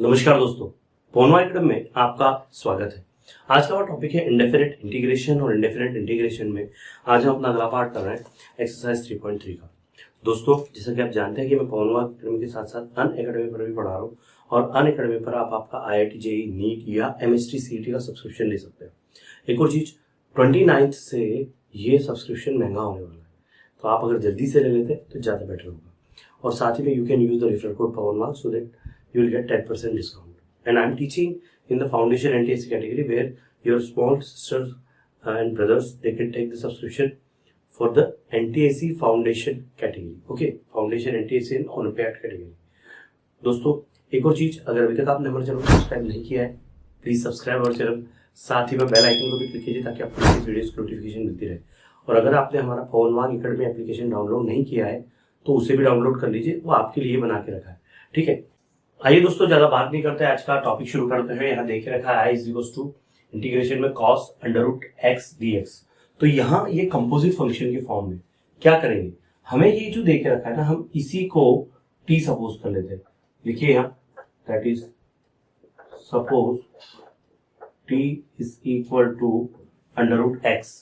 नमस्कार दोस्तों, पोनवा एकेडमी में आपका स्वागत है। आज का टॉपिक है इंडेफिनिट इंटीग्रेशन और इंडेफिनिट इंटीग्रेशन में आज हम अपना अगला पार्ट कर रहे हैं एक्सरसाइज 3.3 का। दोस्तों, जैसा कि आप जानते हैं कि मैं पोनवा एकेडमी के साथ साथ अन एकेडमी पर भी पढ़ा रहा हूँ और अन एकेडमी पर आप आपका IIT JEE नीट या MST CET का सब्सक्रिप्शन ले सकते हैं। एक और चीज, 29 से ये सब्सक्रिप्शन महंगा होने वाला है, तो आप अगर जल्दी से ले लेते तो ज़्यादा बेटर होगा। और साथ ही में you can use the referral code POWERMARK so that you will get 10% discount. And I am teaching in the foundation NTSC category where your small sisters and brothers they can take the subscription for the NTSC foundation category. Okay, foundation NTSC and Olympiad category. दोस्तों, एक और चीज, अगर अभी तक आपने हमारे channel को सब्सक्राइब नहीं किया है प्लीज सब्सक्राइब और चैनल, साथ ही में बेल आइकन को भी क्लिक कीजिए ताकि आपको इस वीडियोस की नोटिफिकेशन मिलती रहे। और अगर आपने हमारा POWERMARK एकेडमी एप्लीकेशन डाउनलोड नहीं किया है तो उसे भी डाउनलोड कर लीजिए, वो आपके लिए बना के रखा है। ठीक है, आइए दोस्तों, ज्यादा बात नहीं करते, आज का टॉपिक शुरू करते हैं। यहाँ देख रखा है इंटीग्रेशन में cos √x dx। तो यहाँ ये कंपोजिट फंक्शन के फॉर्म में क्या करेंगे, हमें ये जो देख रखा है ना, हम इसी को t सपोज कर लेते हैं। लिखिए यहाँ, that is suppose t is equal to √x।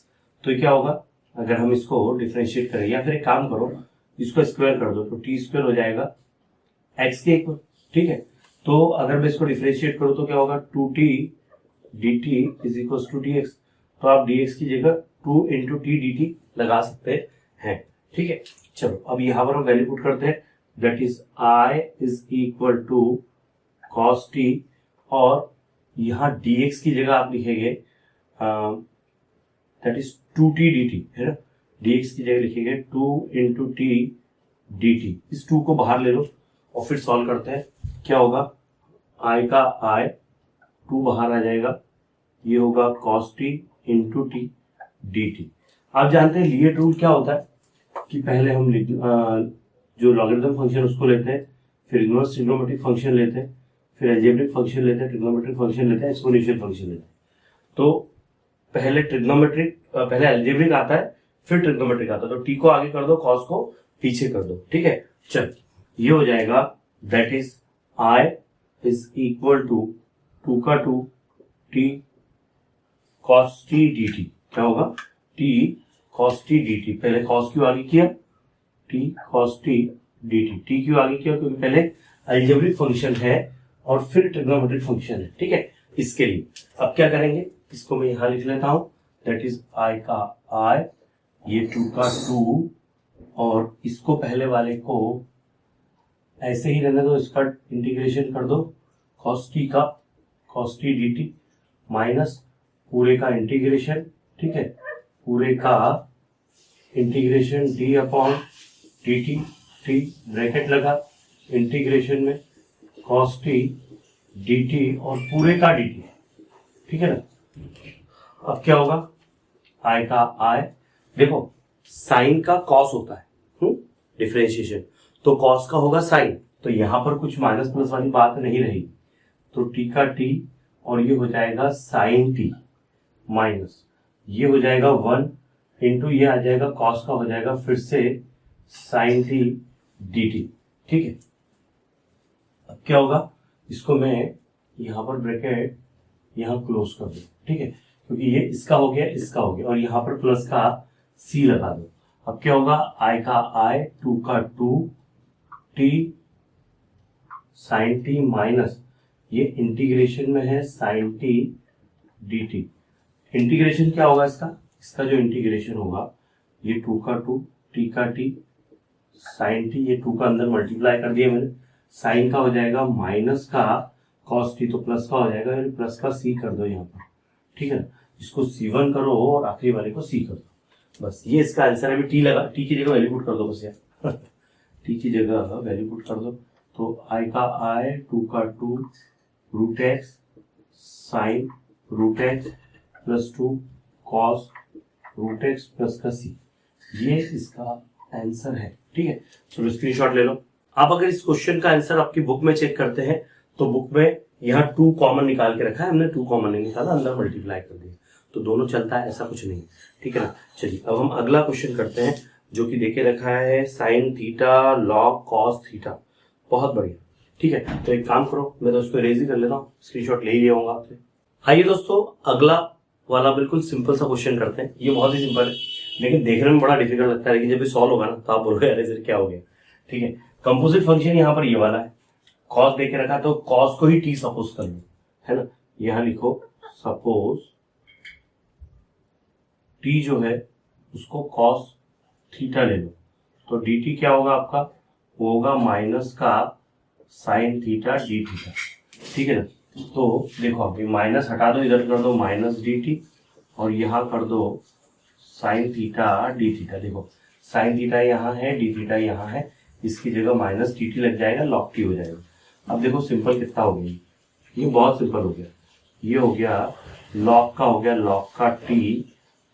तो क्या होगा, अगर हम इसको डिफरेंशिएट करें या फिर एक काम करो, इसको स्क्वायर कर दो तो टी स्क्वायर हो जाएगा x के इक्वल। ठीक है, तो अगर मैं इसको डिफरेंशिएट करूं तो क्या होगा, 2t dt is equal to dx। तो आप dx की जगह 2 इंटू टी dt लगा सकते हैं। ठीक है, चलो अब यहां पर हम वैल्यू पुट करते हैं, that is I is equal to cos t, और यहां dx की जगह आप लिखेंगे दैट इज 2t dt, है ना। dx की जगह लिखेंगे 2 इंटू टी dt। इस 2 को बाहर ले लो और फिर सॉल्व करते हैं। क्या होगा, I का I 2 बाहर आ जाएगा, ये होगा cos t into T dt। आप जानते हैं लीनियर रूल क्या होता है कि पहले हम जो लॉगरिथम फंक्शन उसको लेते हैं, फिर इनवर्स ट्रिग्नोमेट्रिक फंक्शन लेते हैं, फिर अलजेब्रिक फंक्शन लेते हैं, ट्रिग्नोमेट्रिक फंक्शन लेते हैं, एक्सपोनेंशियल फंक्शन लेते हैं। तो पहले अलजेब्रिक आता है, फिर ट्रिग्नोमेट्रिक आता है। तो t को आगे कर दो, cos को पीछे कर दो। ठीक है, चल ये हो जाएगा, that is I is equal to 2 का 2 t cos t dt। क्या होगा, t cos t dt। पहले cos क्यों आगे किया, t cos t dt। t क्यों आगे किया, क्योंकि पहले अलजेब्रिक फंक्शन है और फिर ट्रिग्नोमेट्रिक फंक्शन है। ठीक है, इसके लिए अब क्या करेंगे, इसको मैं यहां लिख लेता हूं, दैट इज I का I, ये 2 का 2, और इसको पहले वाले को ऐसे ही रहने दो, इसका इंटीग्रेशन कर दो, cos t dt माइनस पूरे का इंटीग्रेशन। ठीक है, पूरे का integration d upon dt, t bracket लगा, इंटीग्रेशन में cos t dt और पूरे का dt। ठीक है ना। अब क्या होगा, I का I, देखो साइन का cos होता है डिफरेंशिएशन, तो cos का होगा साइन, तो यहां पर कुछ माइनस प्लस वाली बात नहीं रही, तो t का t और ये हो जाएगा साइन t माइनस ये हो जाएगा 1 इंटू ये आ जाएगा cos का हो जाएगा फिर से साइन t dt। ठीक है, अब क्या होगा, इसको मैं यहां पर ब्रैकेट यहां क्लोज कर दूं। ठीक है, क्योंकि ये इसका हो गया, इसका हो गया, और यहां पर प्लस का c लगा दो। अब क्या होगा, I का I 2 का 2 t साइन t माइनस ये इंटीग्रेशन में है साइन t dt। इंटीग्रेशन क्या होगा इसका जो इंटीग्रेशन होगा, ये 2 का 2 t का t साइन t, ये 2 का अंदर मल्टीप्लाई कर दिया मैंने, साइन का हो जाएगा माइनस का cos t, तो प्लस का हो जाएगा, प्लस का c कर दो यहाँ पर। ठीक है, इसको c1 करो और आखिरी वाले को c कर दो, बस ये इसका आंसर है। t लगा, t की जगह वैल्यू पुट कर दो बस यार t की जगह वैल्यू पुट कर दो, तो I का I 2 का 2 root x sine root x plus 2 cos root x plus का c, ये इसका आंसर है। ठीक है, चलो स्क्रीनशॉट ले लो। आप अगर इस क्वेश्चन का आंसर आपकी बुक में चेक करते हैं तो बुक में यहाँ 2 कॉमन निकाल के रखा है, हमने 2 कॉमन नहीं निकाला, अंदर मल्टीप्लाई कर दिया, तो दोनों चलता है, ऐसा कुछ नहीं। ठीक है ना। चलिए अब हम अगला क्वेश्चन करते हैं जो कि देखे रखा है sine theta log cos theta. बहुत बढ़िया। ठीक है, तो एक काम करो, मैं तो उसको इरेज ही कर लेता हूँ, स्क्रीनशॉट ले ही लिया होगा आपने। आइए दोस्तों, अगला वाला बिल्कुल सिंपल सा क्वेश्चन करते हैं। ये बहुत ही सिंपल है, लेकिन देखने में बड़ा डिफिकल्ट लगता है, लेकिन जब ये सॉल्व होगा ना तो आप बोलोगे अरे सर क्या हो गया। ठीक है, कंपोजिट फंक्शन यहाँ पर ये वाला है, कॉस दे के रखा, तो कॉस को ही टी सपोज कर लो, है ना। यहाँ लिखो सपोज टी जो है उसको कॉस थीटा ले लो, तो डी टी क्या होगा आपका, वो होगा माइनस का साइन थीटा डी थीटा। ठीक है ना, तो देखो अभी माइनस हटा दो, इधर कर दो माइनस डी टी और यहाँ कर दो साइन थीटा डी थीटा। देखो साइन थीटा यहाँ है, डी थीटा यहाँ है, इसकी जगह माइनस डी टी लग जाएगा, लॉग टी हो जाएगा। अब देखो सिंपल कितना हो गया, ये बहुत सिंपल हो गया। ये हो गया लॉग का, हो गया लॉग का टी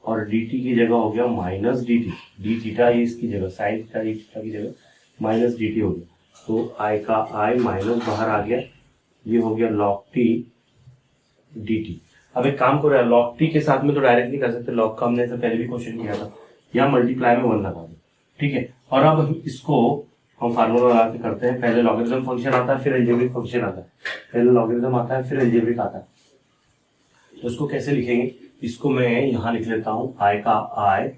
और डी टी की जगह हो गया minus D T, D theta ये इसकी जगह साइन थीटा डी थीटा की जगह माइनस डी टी हो गया। तो आई का आई माइनस बाहर आ गया, ये हो गया लॉग टी डी टी। अब एक काम करो, लॉग टी के साथ में तो डायरेक्ट नहीं कर सकते, लॉग का हमने ऐसे पहले भी क्वेश्चन किया था, या मल्टीप्लाई में 1 लगा दो। ठीक है, और अब इसको हम फार्मूला लगा के करते हैं। पहले लॉगरिथम फंक्शन आता है, फिर अलजेब्रिक फंक्शन आता है, पहले लॉगरिथम आता है फिर अलजेब्रिक आता है। तो इसको कैसे लिखेंगे, इसको मैं यहाँ लिख लेता हूँ आई का आई,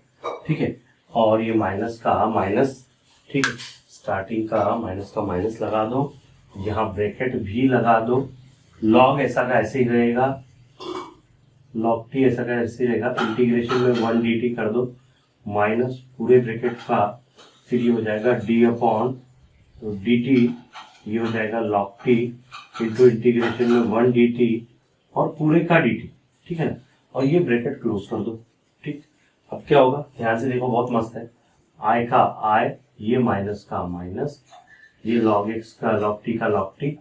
ठीक है, और ये माइनस का माइनस, ठीक है, स्टार्टिंग का माइनस लगा दो, यहाँ ब्रैकेट भी लगा दो, लॉग ऐसा का ऐसे ही रहेगा, लॉग टी ऐसा का ऐसे ही रहेगा, इंटीग्रेशन में 1 डी टी कर दो माइनस पूरे ब्रैकेट का, फिर ये हो जाएगा डी अपॉन तो डी टी, ये हो जाएगा लॉग टी इंटू इंटीग्रेशन में 1 डी टी और पूरे का डी टी। ठीक है ना, और ये ब्रैकेट क्लोज कर दो। ठीक, अब क्या होगा ध्यान से देखो, बहुत मस्त है, आई का आई, ये माइनस का माइनस, ये लॉग एक्स का लॉग टी का लॉग टी,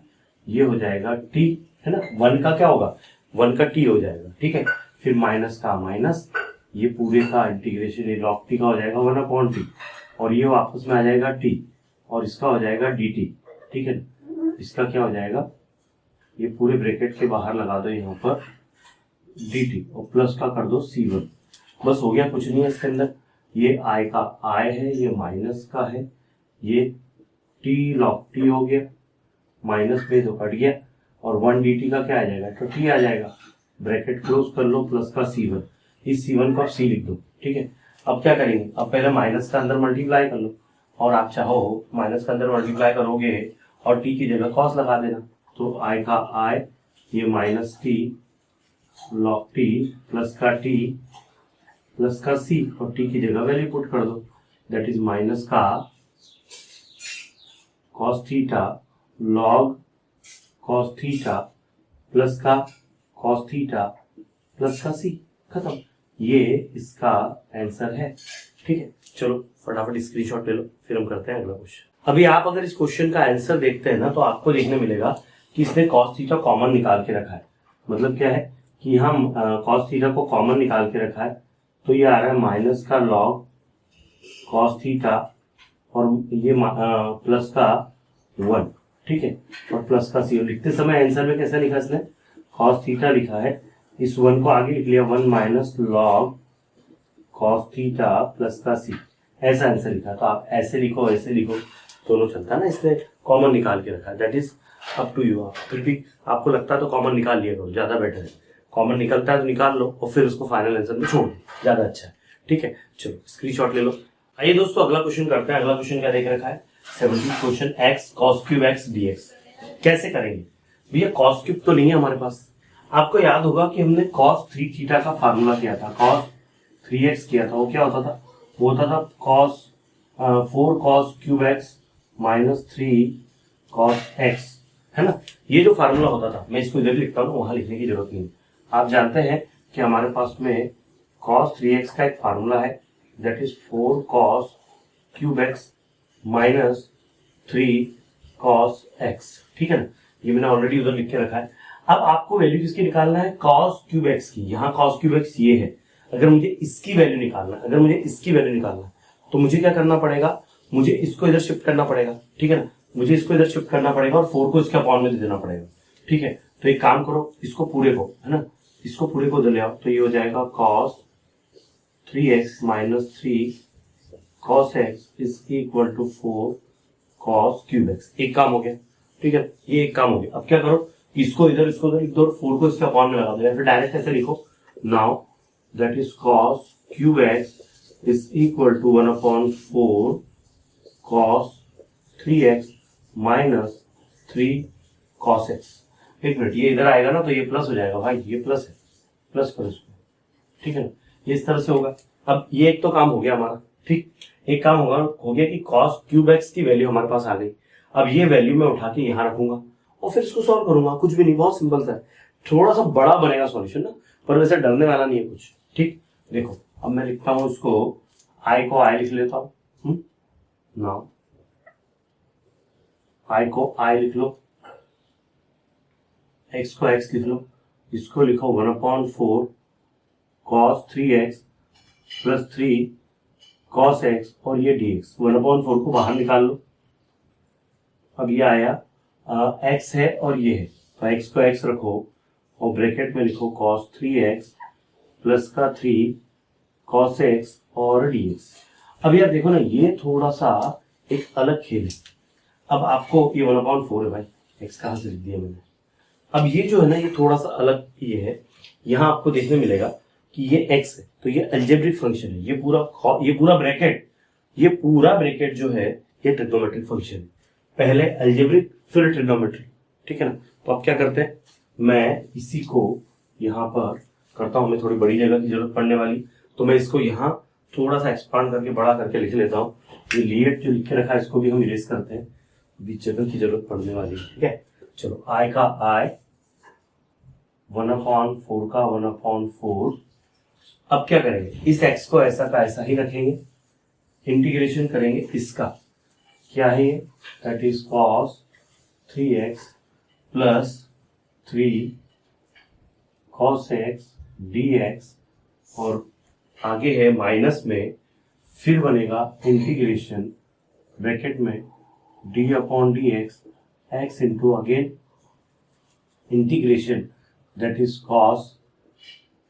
ये हो जाएगा टी, है ना, 1 का क्या होगा 1 का टी हो जाएगा। ठीक है, फिर माइनस का माइनस, ये पूरे का इंटीग्रेशन, ये लॉग टी का हो जाएगा 1 अपॉन टी और ये वापस में आ जाएगा टी और इसका हो जाएगा डी टी। ठीक है, इसका क्या हो जाएगा, ये पूरे ब्रैकेट के बाहर लगा दो यहाँ पर डी टी और प्लस का कर दो C1। बस हो गया, कुछ नहीं है इसके अंदर। ये आई का आई है, ये माइनस का है, ये टी लॉग टी हो गया, माइनस में तो कट गया और 1 डी टी का क्या आ जाएगा, तो टी आ जाएगा, ब्रैकेट क्लोज कर लो प्लस का C1, इस C1 को आप C लिख दो। ठीक है, अब क्या करेंगे, अब पहले माइनस का अंदर मल्टीप्लाई कर लो और आप चाहो माइनस का अंदर मल्टीप्लाई करोगे और टी की जगह कॉस लगा देना, तो आई का आई, ये minus T log T plus का टी प्लस का सी और टी की जगह वैल्यू पुट कर दो, दैट इज माइनस का cos theta log cos theta plus का कॉस थीटा प्लस का सी, खत्म। ये इसका आंसर है। ठीक है, चलो फटाफट स्क्रीनशॉट ले लो, फिर हम करते हैं अगला क्वेश्चन। अभी आप अगर इस क्वेश्चन का आंसर देखते हैं ना तो आपको देखने मिलेगा कि इसने कॉस थीटा कॉमन निकाल के रखा है। मतलब क्या है कि हम कॉस थीटा को कॉमन निकाल के रखा है, तो ये आ रहा है माइनस का लॉग कॉस थीटा और ये प्लस का 1। ठीक है, और प्लस का सी। लिखते समय आंसर में कैसा लिखा इसने, कॉस थीटा लिखा है, इस 1 को आगे लिख लिया 1 minus log cos theta plus का सी, ऐसा आंसर लिखा। तो आप ऐसे लिखो ऐसे लिखो, दोनों चलता है ना, इसलिए कॉमन निकाल के रखा है, that is up to you. फिर भी आपको लगता है तो कॉमन निकाल लिया करो, ज्यादा बेटर है। कॉमन निकलता है तो निकाल लो और फिर उसको फाइनल आंसर में छोड़ दो, ज्यादा अच्छा है। ठीक है, चलो स्क्रीनशॉट ले लो। आइए दोस्तों अगला क्वेश्चन करते हैं। अगला क्वेश्चन क्या देख रखा है, 17 question, x cos cube x dx. कैसे करेंगे भैया, कॉस क्यूब तो नहीं है हमारे पास। आपको याद होगा कि हमने कॉस 3 थीटा का फार्मूला किया था, कॉस 3x किया था। वो क्या होता था, वो होता था cos 4 cos cube x minus 3 cos x, है ना। ये जो फार्मूला होता था, मैं इसको इधर लिखता हूँ, वहां लिखने की जरूरत नहीं। आप जानते हैं कि हमारे पास में cos 3x का एक फार्मूला है, that is 4 cos cube x minus 3 cos x। ठीक है ना, ये मैंने ऑलरेडी उधर लिख के रखा है। अब आपको वैल्यू किसकी निकालना है, cos क्यूब एक्स की। यहाँ cos क्यूब एक्स ये है, अगर मुझे इसकी वैल्यू निकालना है, तो मुझे क्या करना पड़ेगा, मुझे इसको इधर शिफ्ट करना पड़ेगा। ठीक है ना, मुझे इसको इधर शिफ्ट करना पड़ेगा और 4 को इसके अपॉन में दे देना पड़ेगा। ठीक है, तो एक काम करो, इसको पूरे को, है ना, इसको पूरे को ले आओ, तो ये हो जाएगा cos 3x minus 3 cos x is equal to 4 cos cube x। एक काम हो गया। ठीक है, ये एक काम हो गया। अब क्या करो, इसको इधर लिख दो, 4 को इसके अपॉन में लगा दो, या फिर डायरेक्ट ऐसे लिखो, now that is cos cube x is equal to 1/4 cos 3x minus 3 cos x. एक मिनट, ये इधर आएगा ना तो ये प्लस हो जाएगा भाई, ये प्लस है, प्लस करो इसको, ठीक है ना, ये इस तरह से होगा। अब ये एक तो काम हो गया हमारा, ठीक। एक काम हो गया कि कॉस क्यूब एक्स की वैल्यू हमारे पास आ गई। अब ये वैल्यू मैं उठा के यहाँ रखूंगा और फिर इसको सॉल्व करूंगा, कुछ भी नहीं, बहुत सिंपल सा है। थोड़ा सा बड़ा बनेगा सॉल्यूशन ना, पर वैसे डरने वाला नहीं है कुछ, ठीक। देखो अब मैं लिखता हूं इसको, आई को आई लिख लेता हूं, नाउ आई को आई लिख लो, एक्स को एक्स लिख लो, इसको लिखो 1/4 cos 3x plus 3 cos x और ये dx, 1/4 को बाहर निकाल लो। अब ये आया x है और ये है, तो x को x रखो और ब्रैकेट में लिखो cos 3x प्लस का 3 cos x और dx। अब यार देखो ना, ये थोड़ा सा एक अलग खेल है। अब आपको ये 1/4 है भाई, x कहाँ से लिख दिया मैंने। अब ये जो है ना, ये थोड़ा सा अलग ये है, यहाँ आपको देखने मिलेगा कि ये x है, तो ये अलजेब्रिक फंक्शन है, ये पूरा ब्रैकेट जो है ये ट्रिग्नोमेट्रिक फंक्शन है। पहले अलजेब्रिक फिर ट्रिग्नोमेट्रिक, ठीक है ना। तो अब क्या करते हैं, मैं इसी को यहाँ पर करता हूं, मैं थोड़ी बड़ी जगह की जरूरत पड़ने वाली, तो मैं इसको यहाँ थोड़ा सा एक्सपांड करके बड़ा करके लिख लेता हूँ। ये लिएट जो लिख के रखा है इसको भी हम इरेज करते हैं, अभी जगह की जरूरत पड़ने वाली है, ठीक है। चलो आई का आई, 1/4 का 1/4। अब क्या करेंगे, इस x को ऐसा का ऐसा ही रखेंगे, इंटीग्रेशन करेंगे इसका, क्या है ये, that is cos 3x plus 3 cos x dx, और आगे है माइनस में, फिर बनेगा इंटीग्रेशन ब्रैकेट में d/dx x into again integration that is cos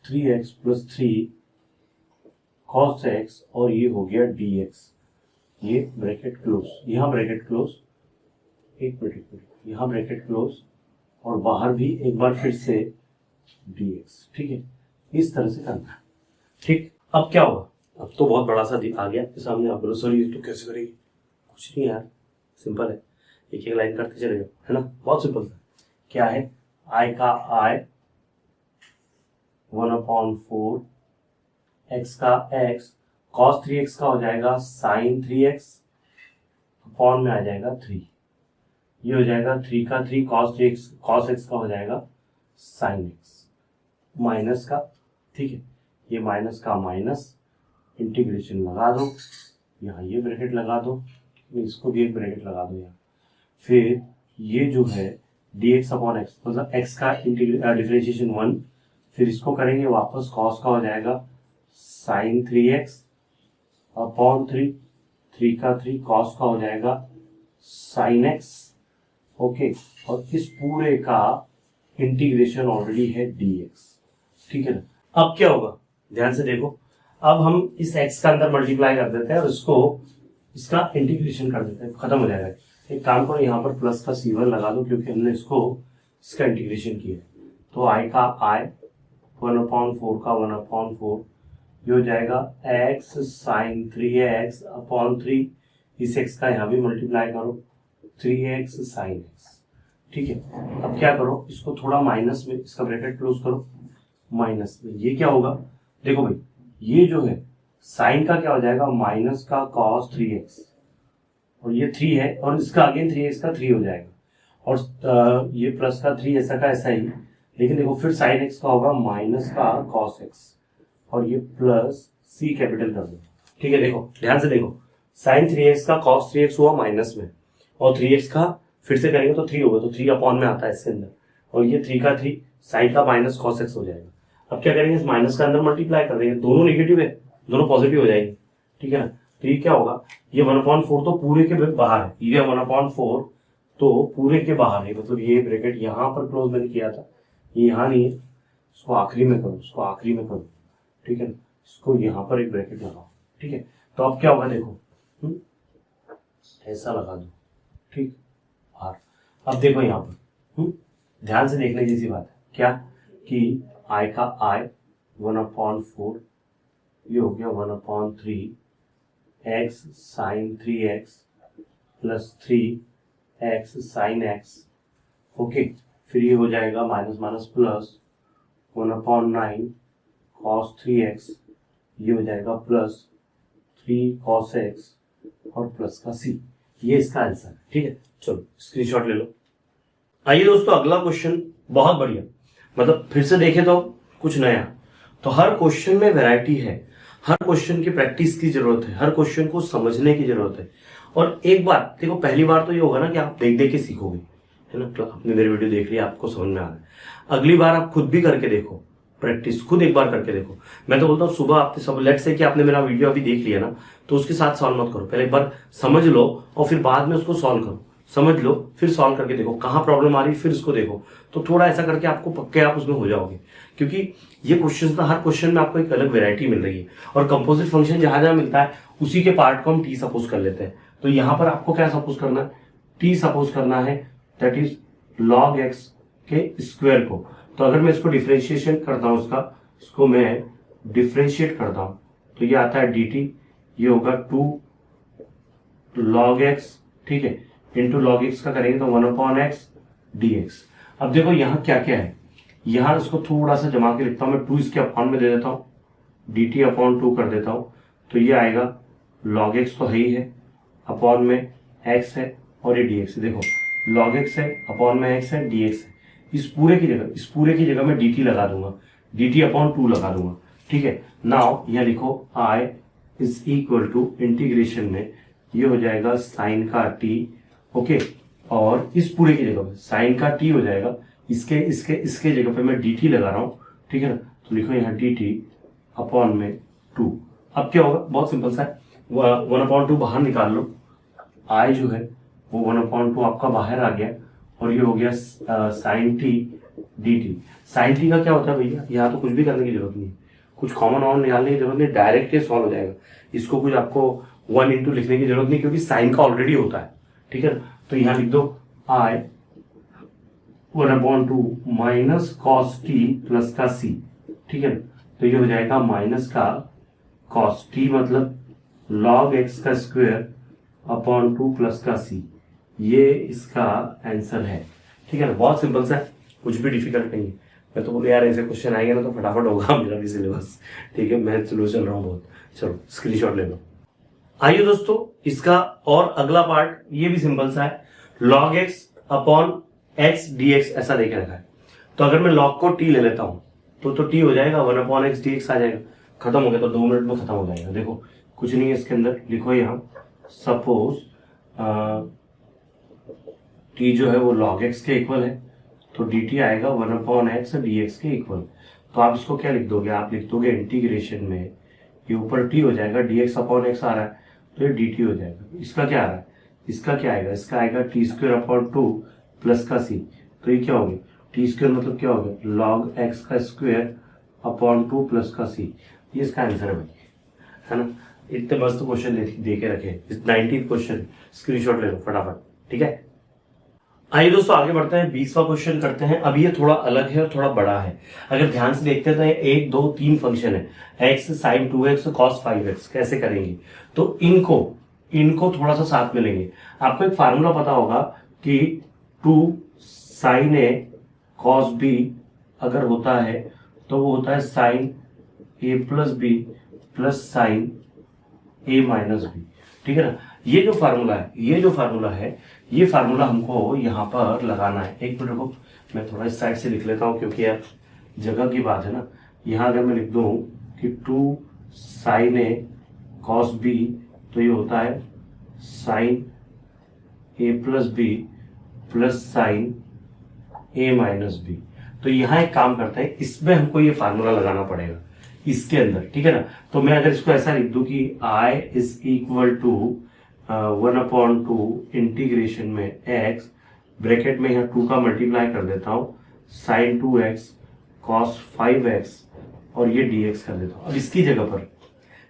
3x plus 3 cos x और ये हो गया dx, ये ब्रैकेट क्लोज, यहाँ ब्रैकेट क्लोज, एक मिनट, यहाँ ब्रैकेट क्लोज और बाहर भी एक बार फिर से dx, ठीक है। इस तरह से करना है, ठीक। अब क्या होगा, अब तो बहुत बड़ा सा आ गया आपके सामने। आप बोलो सर ये तो कैसे करेंगे, कुछ नहीं यार, सिंपल है, एक एक लाइन करते चले जाओ, है ना, बहुत सिंपल सा। क्या है, आई का आई, 1/4 x का x, cos 3x का हो जाएगा sin 3x, अपॉन में आ जाएगा 3, ये हो जाएगा 3 का 3 cos x का हो जाएगा sin x, माइनस का, ठीक है, ये माइनस का माइनस, इंटीग्रेशन लगा दो, यहाँ ये ब्रैकेट लगा दो, इसको भी एक ब्रैकेट लगा दो यहाँ, फिर ये जो है dx अपॉन x, मतलब x का डिफरेंशिएशन 1, फिर इसको करेंगे वापस, cos का हो जाएगा sin 3x अपॉन 3 का 3 cos का हो जाएगा sin x, ओके, और इस पूरे का इंटीग्रेशन ऑलरेडी है dx, ठीक है ना। अब क्या होगा, ध्यान से देखो, अब हम इस x का अंदर मल्टीप्लाई कर देते हैं और इसका इंटीग्रेशन कर देते हैं, खत्म हो जाएगा। एक काम करो, यहाँ पर प्लस का C1 लगा दो, क्योंकि हमने इसका इंटीग्रेशन किया है। तो आई का आई, 1/4 का 1/4, ये हो जाएगा x sin 3x अपॉन 3, इस x का यहाँ भी मल्टीप्लाई करो, 3x sin x, ठीक है। अब क्या करो, इसको थोड़ा माइनस में, इसका ब्रैकेट क्लोज करो, माइनस में ये क्या होगा, देखो भाई, ये जो है साइन का क्या हो जाएगा, माइनस का cos 3x, और ये 3 है और इसका अगेन 3x का 3 हो जाएगा, और ये प्लस का 3 ऐसा का ऐसा ही, लेकिन देखो फिर साइन x का होगा माइनस का cos x, और ये प्लस c कैपिटल कर दो, ठीक है। देखो ध्यान से देखो, साइन 3x का cos 3x हुआ माइनस में, और 3x का फिर से करेंगे तो 3 होगा, तो 3 अपॉन में आता है इसके अंदर, और ये 3 का 3 साइन का माइनस cos x हो जाएगा। अब क्या करेंगे, इस माइनस का अंदर मल्टीप्लाई कर देंगे, दोनों नेगेटिव है, दोनों पॉजिटिव हो जाएंगे, ठीक है ना। तो ये क्या होगा, ये 1/4 तो पूरे के बाहर है, ये 1/4 तो पूरे के बाहर है, मतलब ये ब्रैकेट यहाँ पर क्लोज मैंने किया था, ये यहाँ नहीं है, इसको आखिरी में करो, ठीक है ना, इसको यहाँ पर एक ब्रैकेट लगाओ, ठीक है। तो अब क्या होगा देखो, ऐसा लगा दो, ठीक, बाहर। अब देखो यहाँ पर ध्यान से देखने जैसी बात है क्या कि आई का आई 1/4 ये हो गया 1/3 x sine 3x plus 3x sine x। Okay, फिर ये हो जाएगा minus minus plus 1/9 cos 3x, ये हो जाएगा प्लस 3 cos x और प्लस का c। ये इसका आंसर है। ठीक है, चलो स्क्रीनशॉट ले लो। आइए दोस्तों, अगला क्वेश्चन बहुत बढ़िया, मतलब फिर से देखें तो कुछ नया। तो हर क्वेश्चन में वैरायटी है, हर क्वेश्चन की प्रैक्टिस की जरूरत है, हर क्वेश्चन को समझने की जरूरत है। और एक बात देखो, पहली बार तो ये होगा ना कि आप देख देख के सीखोगे, है ना, आपने मेरी वीडियो देख लिया, आपको समझ में आ रहा है। अगली बार आप खुद भी करके देखो, प्रैक्टिस खुद एक बार करके देखो। मैं तो बोलता हूँ सुबह आपने सब लेट से कि आपने मेरा वीडियो अभी देख लिया ना, तो उसके साथ सॉल्व मत करो, पहले एक बार समझ लो और फिर बाद में उसको सॉल्व करो। समझ लो फिर सॉल्व करके देखो कहाँ प्रॉब्लम आ रही है, फिर उसको देखो। तो थोड़ा ऐसा करके आपको पक्के आप उसमें हो जाओगे, क्योंकि ये क्वेश्चन ना हर क्वेश्चन में आपको एक अलग वेरायटी मिल रही है। और कंपोजिट फंक्शन जहां जहां मिलता है उसी के पार्ट को हम टी सपोज कर लेते हैं। तो यहाँ पर आपको क्या सपोज करना है, टी सपोज करना है, दैट इज log x के स्क्वायर को। तो अगर मैं इसको डिफ्रेंशिएशन करता हूं, इसको मैं डिफ्रेंशिएट करता हूं, तो ये आता है dt, ये होगा 2 log x, ठीक है, इंटू log x का करेंगे तो 1/x dx। अब देखो यहाँ क्या क्या है, यहाँ इसको थोड़ा सा जमा के लिखता हूं मैं, 2 इसके अपॉन में दे देता हूँ, dt/2 कर देता हूं, तो ये आएगा log x तो है ही है, अपॉन में x है और ये dx है। देखो log x है, अपॉन में x है, dx है। इस पूरे की जगह मैं dt लगा दूंगा, dt/2 लगा दूंगा। ठीक है, नाउ यहाँ लिखो i is equal to integration में ये हो जाएगा साइन का t, ओके, और इस पूरे की जगह पे साइन का t हो जाएगा, इसके जगह पे मैं dt लगा रहा हूँ। ठीक है ना, तो लिखो यहाँ dt/2। अब क्या होगा, बहुत सिंपल सा है, 1/2 बाहर निकाल लो, i जो है वो 1/2 आपका बाहर आ गया, और ये हो गया sine t dt। Sine t का क्या होता है भैया, यहाँ तो कुछ भी करने की जरूरत नहीं है, कुछ कॉमन ऑन निकालने की जरूरत नहीं, डायरेक्ट ये सॉल्व हो जाएगा। इसको कुछ आपको 1 इंटू लिखने की जरूरत नहीं, क्योंकि साइन का ऑलरेडी होता है। ठीक है, तो यहाँ लिख दो i 1/2 minus cos t plus का c। ठीक है, तो ये हो जाएगा माइनस का कॉस t मतलब log x का स्क्वायर अपॉन 2 प्लस का c। ये इसका आंसर है। ठीक है ना, बहुत सिंपल सा, कुछ भी डिफिकल्ट नहीं है। मैं तो बोलूँ यार ऐसे क्वेश्चन आएंगे ना तो फटाफट होगा मेरा भी सिलेबस। ठीक है, मैं चलो चल रहा हूँ बहुत। चलो स्क्रीनशॉट ले लो। आइए दोस्तों, इसका और अगला पार्ट ये भी सिंपल सा है, log x upon x dx ऐसा देखे रखा है। तो अगर मैं log को t ले लेता हूँ तो t हो जाएगा 1/x dx आ जाएगा, खत्म हो गया, तो 2 मिनट में खत्म हो जाएगा। देखो कुछ नहीं है इसके अंदर, लिखो यहाँ सपोज t जो है वो log x के इक्वल है, तो dt आएगा 1/x dx के इक्वल। तो आप इसको क्या लिख दोगे, आप लिख दोगे इंटीग्रेशन में ये ऊपर t हो जाएगा, dx/x आ रहा है तो ये dt हो जाएगा। इसका क्या आ रहा है, इसका क्या आएगा, इसका आएगा t² प्लस का c। तो ये क्या हो गया, t² मतलब क्या हो गया, log x का स्क्वायर अपॉन 2 प्लस का c। ये इसका आंसर है भाई, है ना। इतने मस्त क्वेश्चन दे के रखे, 19th क्वेश्चन, स्क्रीनशॉट ले लो फटाफट। ठीक है, आइए दोस्तों आगे बढ़ते हैं, 20वां क्वेश्चन करते हैं। अब ये थोड़ा अलग है और थोड़ा बड़ा है। अगर ध्यान से देखते हैं तो 1 2 3 फंक्शन है, x sin 2x cos 5x। कैसे करेंगे, तो इनको थोड़ा सा साथ में लेंगे। आपको एक फार्मूला पता होगा कि 2 sin a cos b अगर होता है तो वो होता है sin a plus b plus sin a minus b। ठीक है ना, ये जो फार्मूला है ये फार्मूला हमको यहाँ पर लगाना है। एक मिनट रुको, मैं थोड़ा इस साइड से लिख लेता हूँ, क्योंकि यार जगह की बात है ना। यहाँ अगर मैं लिख दूँ कि 2 sin a cos b, तो ये होता है sin a plus b plus sin a minus b। तो यहाँ एक काम करते हैं, इसमें हमको ये फार्मूला लगाना पड़ेगा इसके अंदर। ठीक है ना, तो मैं अगर इसको ऐसा लिख दूं कि i is equal to 1/2 integration में x, ब्रैकेट में यहाँ 2 का मल्टीप्लाई कर देता हूँ, sin 2x cos 5x और ये dx कर देता हूँ। अब इसकी जगह पर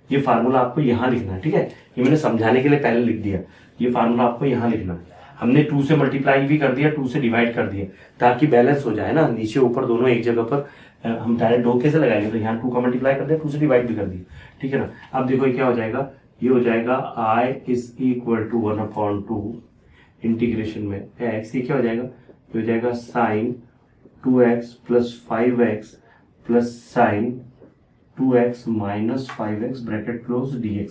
ये फार्मूला आपको यहाँ लिखना है। ठीक है, ये मैंने समझाने के लिए पहले लिख दिया, ये फार्मूला आपको यहाँ लिखना है। हमने 2 से मल्टीप्लाई भी कर दिया, 2 से डिवाइड कर दिया, ताकि बैलेंस हो जाए ना, नीचे ऊपर दोनों एक जगह पर। हम डायरेक्ट 2 कैसे लगाएंगे, तो यहाँ 2 का मल्टीप्लाई कर दिया, 2 से डिवाइड भी कर दिया, ठीक है ना। अब देखो ये क्या हो जाएगा, ये हो जाएगा I is equal to 1/2 integration में एक्स, ये क्या हो जाएगा, ये हो जाएगा sine 2x plus 5x plus sine 2x minus 5x bracket close dx,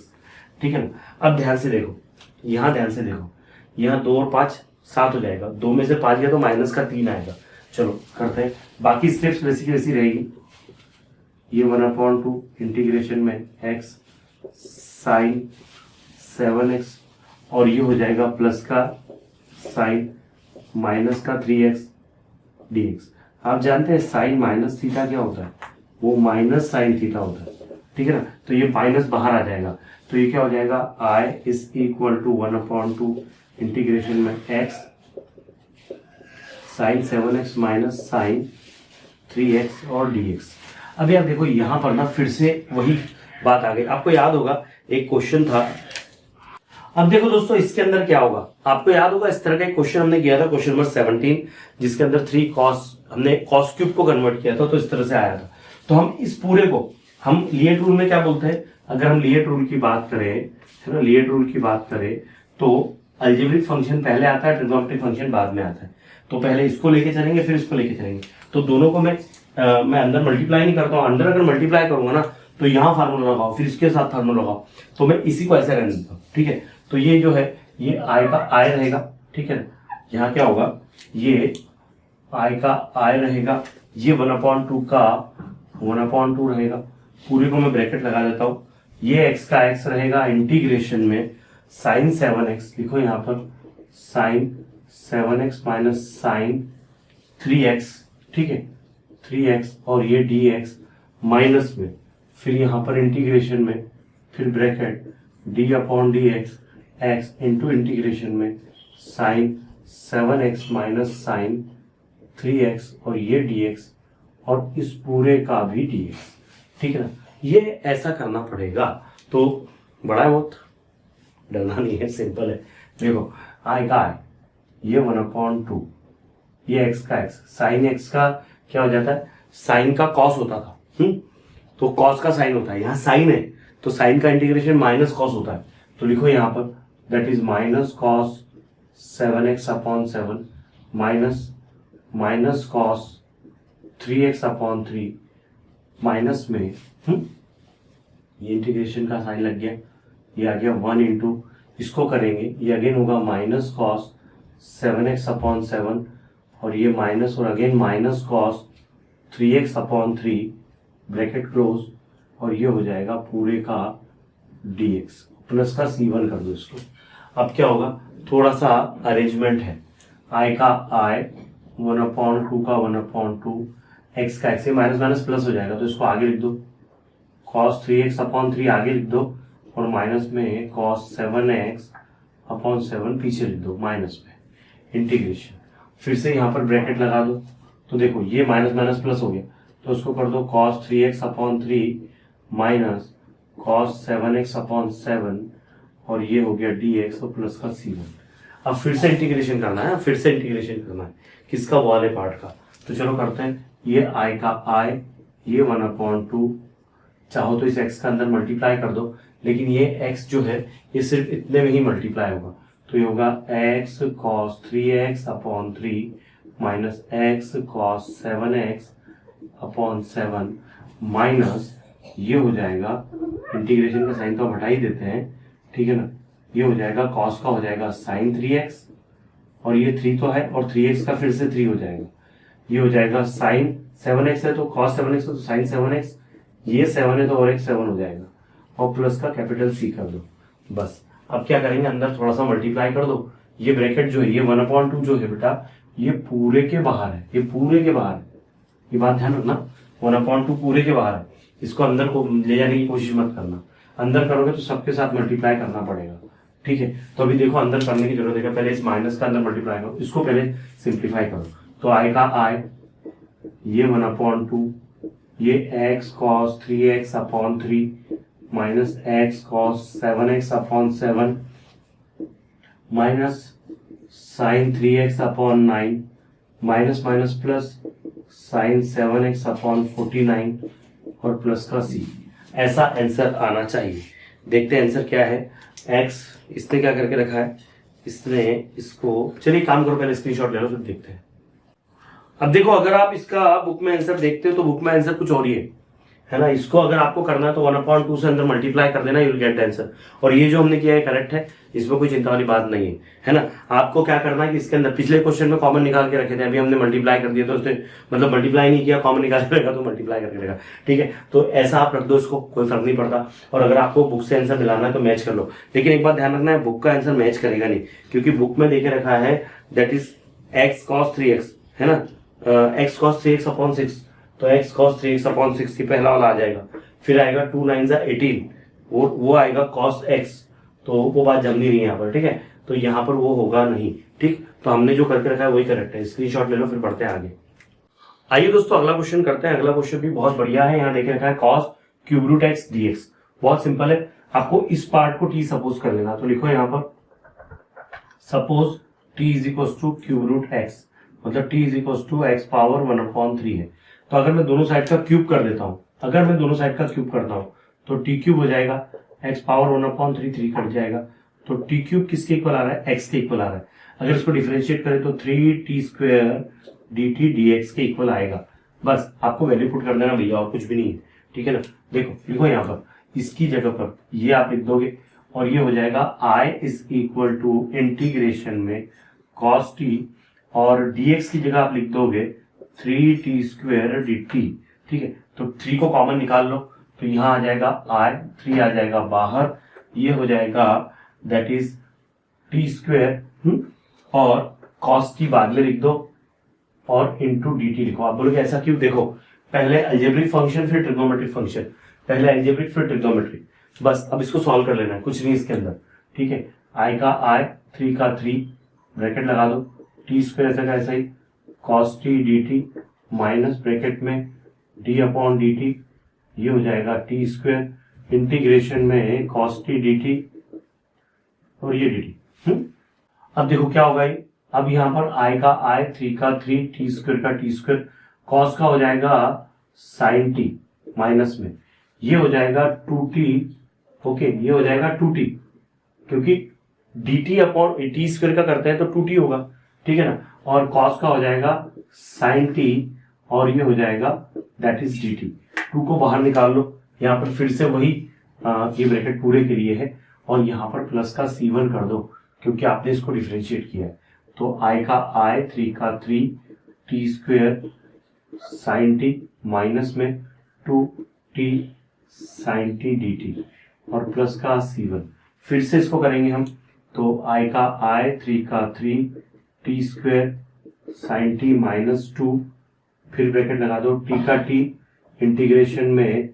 ठीक है ना। अब ध्यान से देखो, यहाँ ध्यान से देखो, यहाँ 2 और 5 7 हो जाएगा, 2 में से 5 गया तो माइनस का 3 आएगा। चलो करते हैं, बाकी स्टेप्स वैसी की वैसी रहेगी। ये 1/2 इंटीग्रेशन में x साइन 7x और ये हो जाएगा प्लस का साइन माइनस का 3x dx। आप जानते हैं साइन माइनस थीटा क्या होता है, वो माइनस साइन थीटा होता है, ठीक है ना। तो ये माइनस बाहर आ जाएगा, तो ये क्या हो जाएगा, I is equal to 1/2 integration में x sine 7x minus sine 3x और dx। अभी आप देखो यहाँ पर ना फिर से वही बात आ गई, आपको याद होगा एक क्वेश्चन था। अब देखो दोस्तों इसके अंदर क्या होगा, आपको याद होगा इस तरह का एक क्वेश्चन हमने किया था, क्वेश्चन नंबर 17, जिसके अंदर 3 cos, हमने cos क्यूब को कन्वर्ट किया था, तो इस तरह से आया था। तो हम इस पूरे को हम लिएट रूल में क्या बोलते हैं, अगर हम लिएट रूल की बात करें, है ना, लिएट रूल की बात करें तो अलजेब्रिक फंक्शन पहले आता है, ट्रिग्नोमेट्रिक फंक्शन बाद में आता है। तो पहले इसको लेके चलेंगे, फिर इसको लेके चलेंगे। तो दोनों को मैं अंदर मल्टीप्लाई नहीं करता हूँ, अंदर अगर मल्टीप्लाई करूंगा ना तो यहाँ फार्मूला लगाओ, फिर इसके साथ फार्मूला लगाओ, तो मैं इसी को ऐसा करने देता हूँ, ठीक है। तो ये जो है ये आई का आई रहेगा, ठीक है ना। यहाँ क्या होगा, ये आई का आई रहेगा, ये 1/2 का 1/2 रहेगा, पूरे को मैं ब्रैकेट लगा देता हूँ। ये x का x रहेगा इंटीग्रेशन में साइन 7x, लिखो यहाँ पर sign 7x minus sine 3x, ठीक है 3x, और ये dx माइनस में, फिर यहाँ पर इंटीग्रेशन में, फिर bracket d/dx x into integration में sine 7x minus sine 3x और ये dx और इस पूरे का भी dx, ठीक है ना। ये ऐसा करना पड़ेगा, तो बड़ा है, बहुत डरना नहीं है, सिंपल है। देखो आई का आई, ये 1/2, ये x का x, साइन x का क्या हो जाता है, साइन का कॉस होता था, तो कॉस का साइन होता है, यहाँ साइन है तो साइन का इंटीग्रेशन माइनस कॉस होता है। तो लिखो यहाँ पर that is minus cos 7x/7 minus minus cos 3x/3 minus में ये इंटीग्रेशन का साइन लग गया, ये आ गया 1 इंटू, इसको करेंगे ये अगेन होगा माइनस कॉस 7x/7 और ये माइनस और again minus cos 3x/3 bracket close, और ये हो जाएगा पूरे का dx, प्लस का c1 कर दो इसको। अब क्या होगा, थोड़ा सा अरेंजमेंट है, i का i 1/2 का 1/2 x का x, माइनस माइनस प्लस हो जाएगा, तो इसको आगे लिख दो, cos 3x/3 आगे लिख दो, और माइनस में cos 7x/7 पीछे लिख दो माइनस में, इंटीग्रेशन, फिर से यहाँ पर ब्रैकेट लगा दो। तो देखो ये माइनस माइनस प्लस हो गया, तो उसको कर दो cos 3x/3 minus cos 7x/7 और ये हो गया dx और प्लस का c1। अब फिर से इंटीग्रेशन करना है, फिर से इंटीग्रेशन करना है किसका, वाले पार्ट का। तो चलो करते हैं, ये i का i, ये 1/2, चाहो तो इस x का अंदर मल्टीप्लाई कर दो, लेकिन ये x जो है ये सिर्फ इतने में ही मल्टीप्लाई होगा, तो ये होगा x cos 3x/3 minus x cos 7x/7 minus ये हो जाएगा, इंटीग्रेशन का साइन तो आप हटा ही देते हैं, ठीक है ना, ये हो जाएगा cos का हो जाएगा sin 3x, और ये 3 तो है, और 3x का फिर से 3 हो जाएगा, ये हो जाएगा sin 7x है तो cos 7x है तो sin 7x, ये 7 है तो और एक 7 हो जाएगा, और प्लस का कैपिटल C कर दो, बस। अब क्या करेंगे, अंदर थोड़ा सा मल्टीप्लाई कर दो, ये ब्रैकेट जो है ये 1/2 जो है बेटा ये पूरे के बाहर है, ये पूरे के बाहर है, ये बात ध्यान रखना, 1/2 पूरे के बाहर है, इसको अंदर को ले जाने की कोशिश मत करना, अंदर करोगे तो सबके साथ मल्टीप्लाई करना पड़ेगा, ठीक है। तो अभी देखो अंदर करने की जरूरत है, पहले इस माइनस का अंदर मल्टीप्लाई करो, इसको पहले सिंप्लीफाई करो। तो आई का आई, ये 1/2, ये x cos 3x/3 minus x cos 7x/7 minus sine 3x upon 9 minus minus plus sine 7x upon 49 और प्लस का c। ऐसा आंसर आना चाहिए। देखते हैं आंसर क्या है। x इसने क्या करके रखा है, इसने इसको, चलिए काम करो पहले स्क्रीनशॉट ले लो फिर देखते हैं। अब देखो अगर आप इसका बुक में आंसर देखते हो तो बुक में आंसर कुछ और ही है ना। इसको अगर आपको करना है तो 1/2 से अंदर मल्टीप्लाई कर देना, you will get the answer. और ये जो हमने किया है करेक्ट है, इसमें कोई चिंता वाली बात नहीं है ना। आपको क्या करना है कि इसके अंदर पिछले क्वेश्चन में कॉमन निकाल के रखे थे, अभी हमने मल्टीप्लाई कर दिया तो उसने मतलब मल्टीप्लाई नहीं किया, कॉमन निकाल के रखा तो मल्टीप्लाई करके रखा। ठीक है, तो ऐसा आप रख दो, इसको कोई फर्क नहीं पड़ता। और अगर आपको बुक से आंसर मिलाना है तो मैच कर लो, लेकिन एक बात ध्यान रखना है, बुक का आंसर मैच करेगा नहीं, क्योंकि बुक में देखे रखा है that is x cos 3x है ना, x cos 3x अपॉन 6, तो x cos 3x अपॉन 6 की पहला वाला आ जाएगा, फिर आएगा 2 9 18, वो आएगा cos x, तो वो बात जमनी नहीं है यहाँ पर। ठीक है, तो यहाँ पर वो होगा नहीं। ठीक, तो हमने जो करके रखा है वही करेक्ट है। स्क्रीनशॉट ले लो फिर बढ़ते हैं आगे। आइए दोस्तों अगला क्वेश्चन करते हैं। अगला क्वेश्चन भी बहुत बढ़िया है। यहाँ देख रखा है cos cube root x dx। बहुत सिंपल है, आपको इस पार्ट को t सपोज कर लेना। तो लिखो यहाँ पर suppose t is equal to cube root x, मतलब t is equal to x power 1/3 है। तो अगर मैं दोनों साइड का क्यूब कर देता हूं, अगर मैं दोनों साइड का क्यूब करता हूं तो टी क्यूब हो जाएगा, x पावर 1/3 3 कट जाएगा, तो टी क्यूब किसके इक्वल आ रहा है, x के इक्वल आ रहा है। अगर इसको डिफरेंशिएट करें तो 3t स्क्वायर dt dx के इक्वल आएगा। बस आपको वैल्यू पुट कर देना भैया, और कुछ भी नहीं है। ठीक है ना, देखो लिखो यहाँ पर, इसकी जगह पर ये आप लिख दोगे और ये हो जाएगा i is equal to integration में cos t, और dx की जगह आप लिख दोगे 3t स्क्वायर dt। ठीक है, तो 3 को कॉमन निकाल लो, तो यहां आ जाएगा i, 3 आ जाएगा बाहर, ये हो जाएगा दैट इज t स्क्वायर और cos t बाद में लिख दो और इंटू dt लिखो। आप बोलोगे ऐसा क्यों, देखो पहले अलजेब्रिक फंक्शन फिर ट्रिग्नोमेट्रिक फंक्शन, पहले अलजेब्रिक फिर ट्रिग्नोमेट्रिक। बस अब इसको सॉल्व कर लेना है, कुछ नहीं इसके अंदर। ठीक है, i का i, 3 का 3, ब्रैकेट लगा दो, टी स्क्वायर ऐसा का ऐसा ही cos t dt minus bracket में d अपॉन dt, ये हो जाएगा t स्क्वायर इंटीग्रेशन में cos t dt और ये dt। अब देखो क्या होगा ये, अब यहाँ पर i का i, 3 का 3, t स्क्वायर का t स्क्वायर, cos का हो जाएगा sin t माइनस में ये हो जाएगा 2t। ओके, ये हो जाएगा 2t, क्योंकि dt अपॉन t स्क्वायर का करते हैं तो 2t होगा। ठीक है ना, और cos का हो जाएगा sin t और ये हो जाएगा दैट इज dt। 2 को बाहर निकाल लो, यहाँ पर फिर से वही ये ब्रैकेट पूरे के लिए है, और यहाँ पर प्लस का c1 कर दो क्योंकि आपने इसको डिफरेंशिएट किया है। तो i का i, 3 का 3, t square sin t minus में 2t sin t dt और प्लस का c1। फिर से इसको करेंगे हम, तो i का i, 3 का 3, t square sin t minus 2, फिर ब्रैकेट लगा दो, t का t इंटीग्रेशन में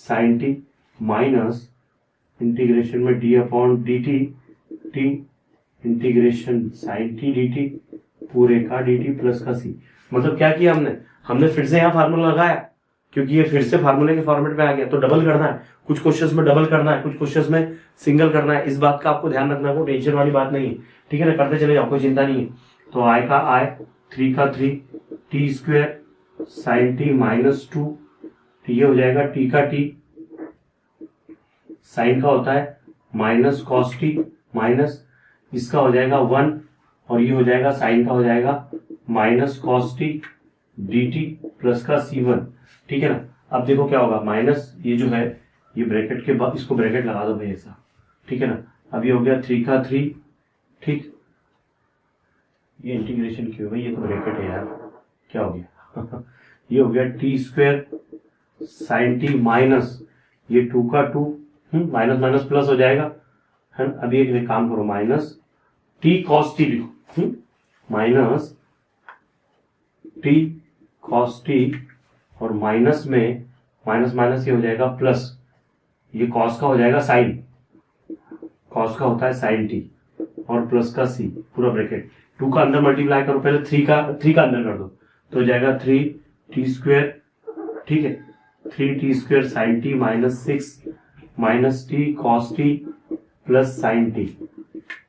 sin t माइनस इंटीग्रेशन में d upon dt, t integration sin t dt पूरे का dt प्लस का c। मतलब क्या किया हमने फिर से यहाँ फार्मूला लगाया, क्योंकि ये फिर से फार्मूले के फॉर्मेट में आ गया, तो डबल करना है। कुछ क्वेश्चंस में डबल करना है, कुछ क्वेश्चंस में सिंगल करना है। इस बात का आपको ध्यान रखना, कोई टेंशन वाली बात नहीं है। ठीक है ना, करते चले जाओ, कोई चिंता नहीं है। तो i का i, 3 का 3, t square sin t minus 2, ये हो जाएगा t का t, साइन का होता है माइनस cos t माइनस इसका हो जाएगा 1, और ये हो जाएगा साइन का हो जाएगा minus cos t dt plus का c1। ठीक है ना, अब देखो क्या होगा, माइनस ये जो है ये ब्रैकेट के बाद इसको ब्रैकेट लगा दो भाई ऐसा। ठीक है ना, अब ये हो गया 3 का 3, ठीक, ये इंटीग्रेशन क्यों भाई, ये तो ब्रैकेट है यार, क्या हो गया ये हो गया t square sin t minus ये 2 का 2, माइनस माइनस प्लस हो जाएगा है ना। अभी एक काम करो, माइनस t cos t लिखो, माइनस t cos t और माइनस में माइनस माइनस ये हो जाएगा प्लस, ये cos का हो जाएगा साइन, cos का होता है sin t और प्लस का c पूरा ब्रैकेट। 2 का अंदर मल्टीप्लाई करो, पहले 3 का अंदर कर दो, तो हो जाएगा 3t स्क्वायर, ठीक है, 3t square sin t minus 6 minus t cos t plus sin t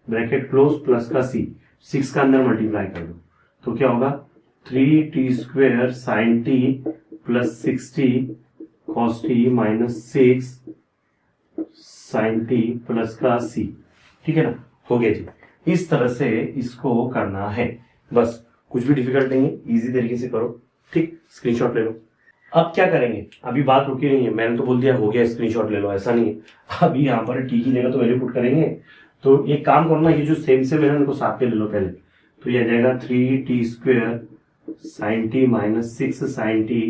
bracket close plus का c। 6 का अंदर मल्टीप्लाई कर दो तो क्या होगा 3t² sin t plus 6t cos t minus 6 sin t plus का c। ठीक है ना, हो गया जी। इस तरह से इसको करना है, बस कुछ भी डिफिकल्ट नहीं है, इजी तरीके से करो। ठीक, स्क्रीनशॉट ले लो। अब क्या करेंगे, अभी बात रुकी नहीं है, मैंने तो बोल दिया हो गया स्क्रीनशॉट ले लो, ऐसा नहीं है। अभी यहाँ पर टी की जगह तो वैल्यू पुट करेंगे। तो एक काम करना, ये जो सेम से मैंने उनको साथ में ले लो पहले। तो ये आ जाएगा 3t² sin t minus 6 sin t,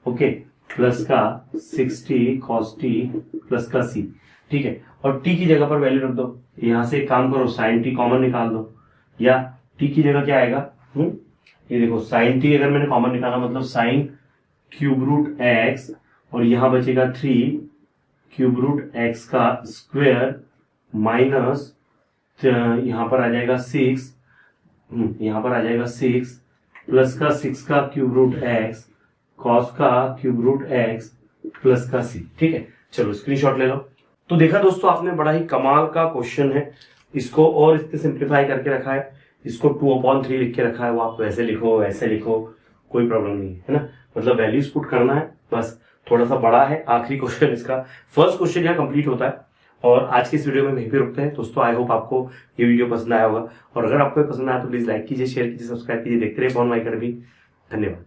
okay, plus का 6t cos t प्लस का c। ठीक है, और t की जगह पर वैल्यू रख दो। यहां से एक काम करो, sin t कॉमन निकाल दो, या t की जगह क्या आएगा, ये देखो sin t अगर मैंने कॉमन निकाला मतलब sin क्यूब रूट x, और यहां बचेगा 3 क्यूब रूट x का स्क्वायर माइनस यहां पर आ जाएगा 6, यहां पर आ जाएगा 6 प्लस का 6 का क्यूब रूट x cos का क्यूब रूट x प्लस का c। ठीक है, चलो स्क्रीनशॉट ले लो। तो देखा दोस्तों, आपने बड़ा ही कमाल का क्वेश्चन है, इसको और इससे सिंप्लीफाई करके रखा है, इसको 2/3 लिख के रखा है। वो आप वैसे लिखो वैसे लिखो, कोई प्रॉब्लम नहीं है ना, मतलब वैल्यूज पुट करना है बस। थोड़ा सा बड़ा है, आखिरी क्वेश्चन इसका, फर्स्ट क्वेश्चन यहाँ कंप्लीट होता है। और आज की इस वीडियो में यहीं पे रुकते हैं दोस्तों। आई होप आपको ये वीडियो पसंद आया होगा, और अगर आपको पसंद आया तो प्लीज लाइक कीजिए, शेयर कीजिए, सब्सक्राइब कीजिए। देखते रहिए पवन वाइकर भी। धन्यवाद।